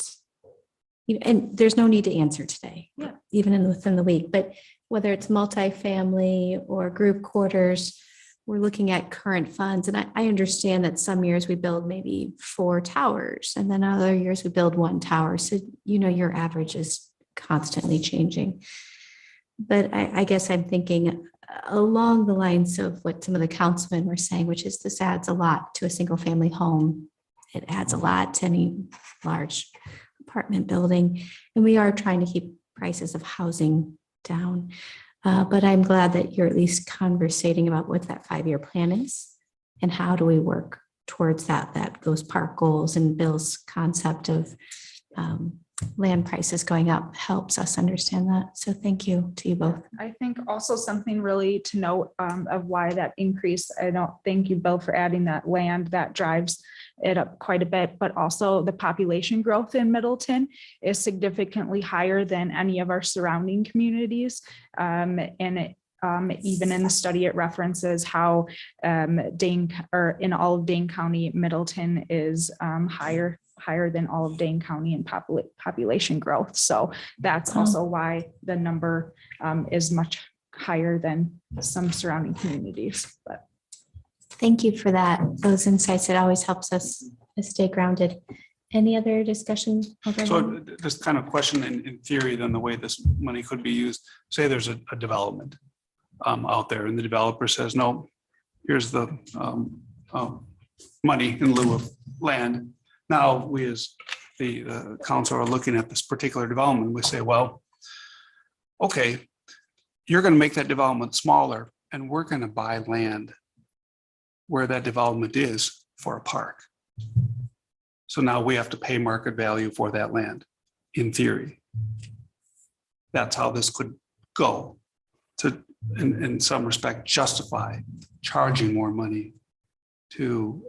A: and there's no need to answer today,
K: Yeah.
A: even within the week, but whether it's multifamily or group quarters, we're looking at current funds. And I understand that some years we build maybe 4 towers, and then other years we build 1 tower. So, your average is constantly changing. But I guess I'm thinking along the lines of what some of the councilmen were saying, which is this adds a lot to a single family home. It adds a lot to any large apartment building. And we are trying to keep prices of housing down. But I'm glad that you're at least conversating about what that 5-year plan is and how do we work towards those park goals. And Bill's concept of land prices going up helps us understand that. So thank you to you both.
K: I think also something really to note of why that increase, I don't thank you, Bill, for adding that land that drives it up quite a bit, but also the population growth in Middleton is significantly higher than any of our surrounding communities. And it, even in the study, it references how in all of Dane County, Middleton is higher than all of Dane County in population growth. So that's also why the number is much higher than some surrounding communities. But
A: Thank you for those insights. It always helps us stay grounded. Any other discussion?
H: So this kind of question in theory, then the way this money could be used, say there's a development out there and the developer says, no, here's the money in lieu of land. Now we as the council are looking at this particular development. We say, well, okay, you're going to make that development smaller and we're going to buy land where that development is for a park. So now we have to pay market value for that land, in theory. That's how this could go to, in some respect, justify charging more money to,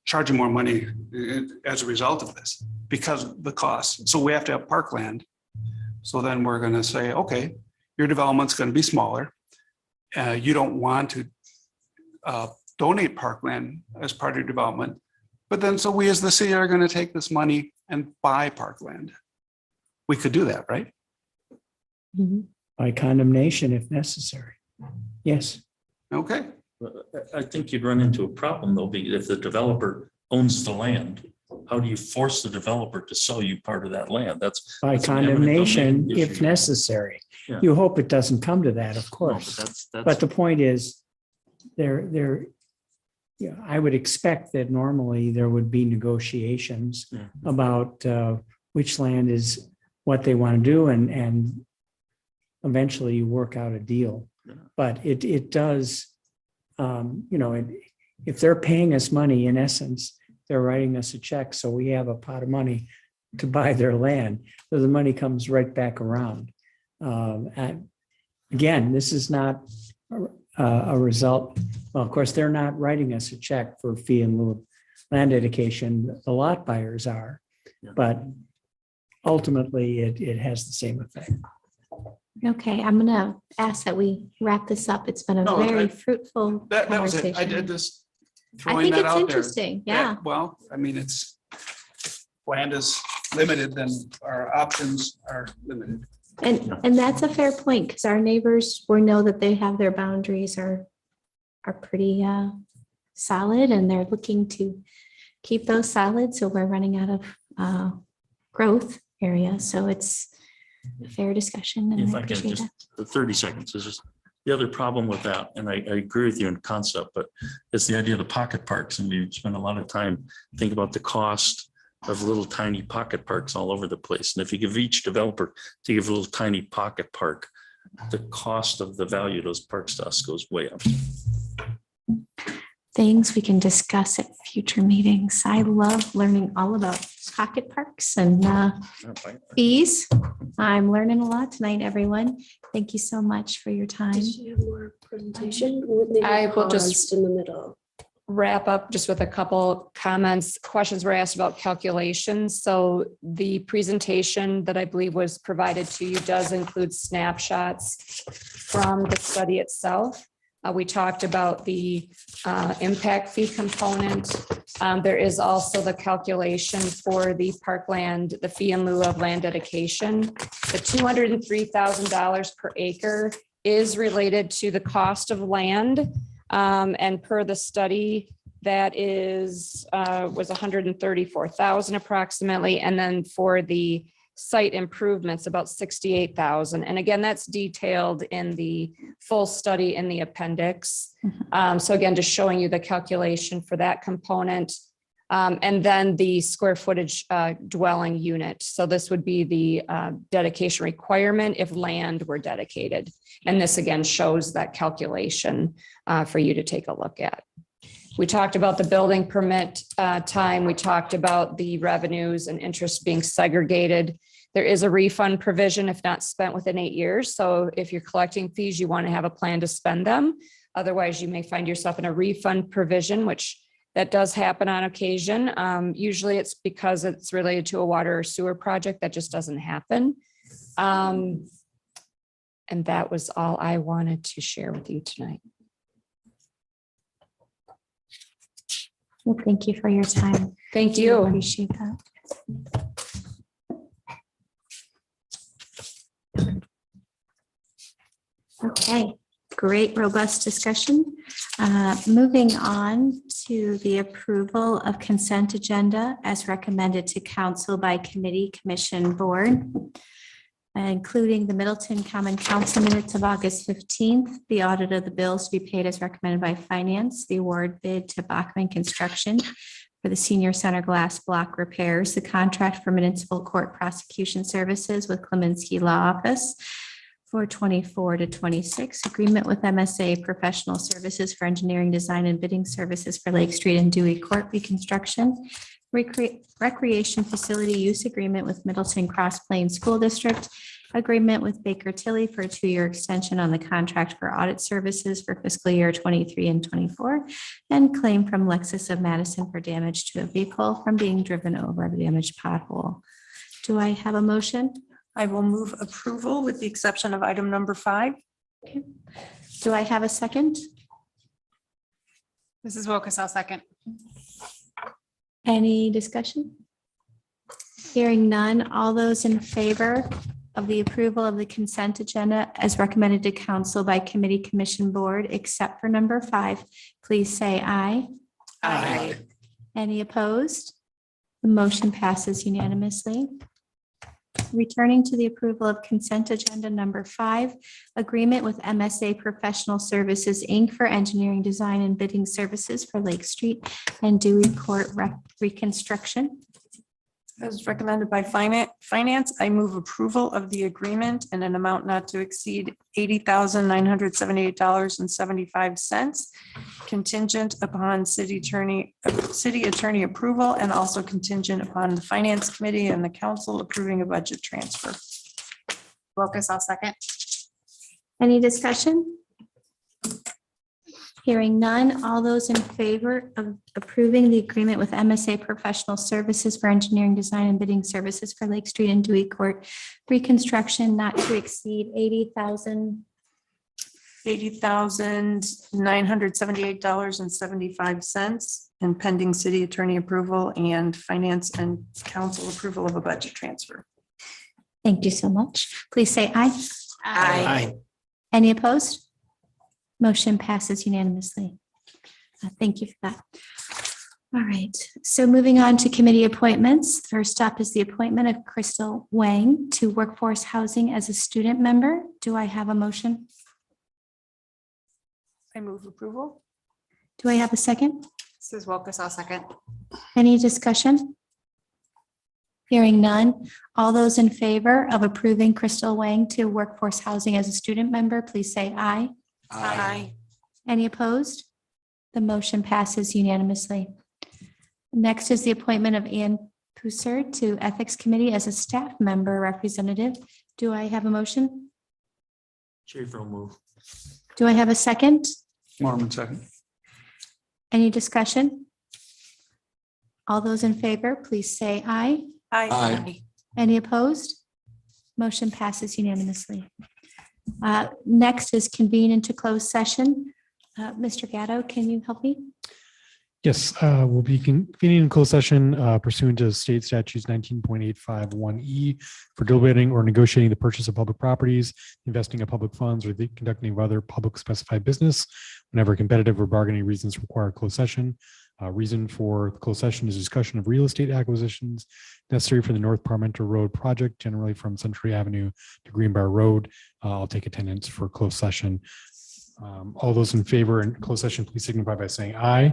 H: charging more money as a result of this because of the cost. So we have to have parkland. So then we're going to say, okay, your development's going to be smaller. You don't want to donate parkland as part of your development. But then, so we as the city are going to take this money and buy parkland. We could do that, right?
O: By condemnation if necessary. Yes.
H: Okay.
J: I think you'd run into a problem though, if the developer owns the land, how do you force the developer to sell you part of that land? That's
O: By
J: an eminent
O: condemnation
J: domain
O: if
J: issue.
O: necessary.
J: Yeah.
O: You hope it doesn't come to that, of
J: No,
O: course.
J: but
O: But the point is, I would expect that normally there would be negotiations about which land is what they want to do, and eventually you work out a deal. But it does, if they're paying us money, in essence, they're writing us a check, so we have a pot of money to buy their land. So the money comes right back around. Again, this is not a result. Well, of course, they're not writing us a check for fee in lieu of land dedication. The lot buyers are, but ultimately it has the same effect.
A: Okay, I'm going to ask that we wrap this up. It's been a very fruitful
H: That was it.
A: conversation.
H: I did this.
A: I
H: Throwing
A: think
H: that
A: it's
H: out there.
A: interesting. Yeah.
H: Well, I mean, if land is limited, then our options are limited.
A: And that's a fair point, because our neighbors, we know that they have their boundaries are pretty solid, and they're looking to keep those solid. So we're running out of growth area. So it's a fair discussion. And
J: If
A: I
J: I can
A: appreciate
J: just,
A: that.
J: 30 seconds is just the other problem with that. And I agree with you in concept, but it's the idea of the pocket parks. And we spend a lot of time thinking about the cost of little tiny pocket parks all over the place. And if you give each developer to give a little tiny pocket park, the cost of the value of those parks to us goes way up.
A: Things we can discuss at future meetings. I love learning all about pocket parks and fees. I'm learning a lot tonight, everyone. Thank you so much for your time.
F: Did you have more presentation? Or maybe
L: I will just
F: paused in the middle.
L: Wrap up just with a couple comments. Questions were asked about calculations. So the presentation that I believe was provided to you does include snapshots from the study itself. We talked about the impact fee component. There is also the calculation for the parkland, the fee in lieu of land dedication. The $203,000 per acre is related to the cost of land. And per the study, that was 134,000 approximately. And then for the site improvements, about 68,000. And again, that's detailed in the full study in the appendix. So again, just showing you the calculation for that component. And then the square footage dwelling unit. So this would be the dedication requirement if land were dedicated. And this again shows that calculation for you to take a look at. We talked about the building permit time. We talked about the revenues and interest being segregated. There is a refund provision if not spent within 8 years. So if you're collecting fees, you want to have a plan to spend them. Otherwise, you may find yourself in a refund provision, which that does happen on occasion. Usually it's because it's related to a water or sewer project that just doesn't happen. And that was all I wanted to share with you tonight.
A: Well, thank you for your time.
L: Thank you.
A: Appreciate that. Okay, great, robust discussion. Moving on to the approval of consent agenda as recommended to council by committee, commission, board, including the Middleton Common Council minutes of August 15th, the audit of the bills to be paid as recommended by finance, the award bid to Bachman Construction for the senior center glass block repairs, the contract for municipal court prosecution services with Clemensky Law Office for 24 to 26, agreement with MSA Professional Services for engineering, design, and bidding services for Lake Street and Dewey Court reconstruction, recreation facility use agreement with Middleton Cross Plains School District, agreement with Baker Tilly for a 2-year extension on the contract for audit services for fiscal year 23 and 24, and claim from Lexus of Madison for damage to a vehicle from being driven over a damaged pothole. Do I have a motion?
N: I will move approval with the exception of item number 5.
A: Okay. Do I have a second?
M: This is Wilkes, I'll second.
A: Any discussion? Hearing none, all those in favor of the approval of the consent agenda as recommended to council by committee, commission, board, except for number 5, please say aye.
C: Aye.
A: Any opposed? The motion passes unanimously. Returning to the approval of consent agenda number 5, agreement with MSA Professional Services, Inc. for engineering, design, and bidding services for Lake Street and Dewey Court reconstruction.
N: As recommended by finance, I move approval of the agreement in an amount not to exceed $80,978.75, contingent upon city attorney approval, and also contingent upon the finance committee and the council approving a budget transfer.
M: Wilkes, I'll second.
A: Any discussion? Hearing none, all those in favor of approving the agreement with MSA Professional Services for engineering, design, and bidding services for Lake Street and Dewey Court reconstruction not to exceed
N: $80,978.75 and pending city attorney approval and finance and council approval of a budget transfer.
A: Thank you so much. Please say aye.
C: Aye.
A: Any opposed? Motion passes unanimously. Thank you for that. All right, so moving on to committee appointments. First up is the appointment of Crystal Wang to Workforce Housing as a student member. Do I have a motion?
N: I move approval.
A: Do I have a second?
M: This is Wilkes, I'll second.
A: Any discussion? Hearing none. All those in favor of approving Crystal Wang to workforce housing as a student member, please say aye.
N: Aye.
A: Any opposed? The motion passes unanimously. Next is the appointment of Ann Pusser to Ethics Committee as a staff member representative. Do I have a motion?
J: Schaefer will move.
A: Do I have a second?
H: Mormon second.
A: Any discussion? All those in favor, please say aye.
N: Aye.
A: Any opposed? Motion passes unanimously. Next is convene into closed session. Mr. Gatto, can you help me?
B: Yes, we'll be convening in closed session pursuant to state statutes 19.851E for deliberating or negotiating the purchase of public properties, investing of public funds, or the conducting of other public specified business whenever competitive or bargaining reasons require closed session. Reason for the closed session is discussion of real estate acquisitions necessary for the North Parmenter Road project, generally from Century Avenue to Greenbrier Road. I'll take attendance for closed session. All those in favor in closed session, please signify by saying aye.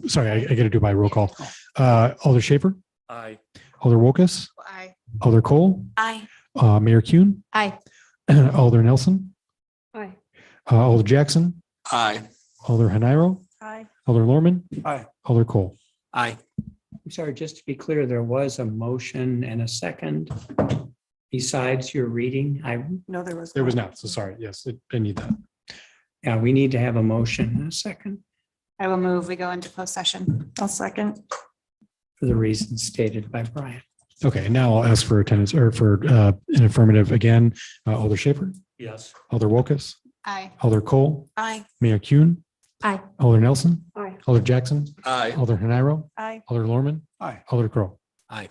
B: Sorry, I got to do by roll call. Alder Schaefer,
J: Aye.
B: Alder Wokus,
M: Aye.
B: Alder Cole,
N: Aye.
B: Mayor Kuhn,
A: Aye.
B: Alder Nelson,
F: Aye.
B: Alder Jackson,
Q: Aye.
B: Alder Haniro,
N: Aye.
B: Alder Lorman,
H: Aye.
B: Alder Cole.
C: Aye.
O: I'm sorry, just to be clear, there was a motion and a second besides your reading.
N: No, there was.
B: There was not, so sorry. Yes, I need that.
O: Yeah, we need to have a motion and a second
M: I will move. We go into closed session.
N: I'll second.
O: for the reasons stated by Brian.
B: Okay, and now I'll ask for attendance or for an affirmative again. Alder Schaefer,
J: Yes.
B: Alder Wokus,
M: Aye.
B: Alder Cole,
N: Aye.
B: Mayor Kuhn,
A: Aye.
B: Alder Nelson,
F: Aye.
B: Alder Jackson,
Q: Aye.
B: Alder Haniro,
N: Aye.
B: Alder Lorman,
H: Aye.
B: Alder Crow.
C: Aye.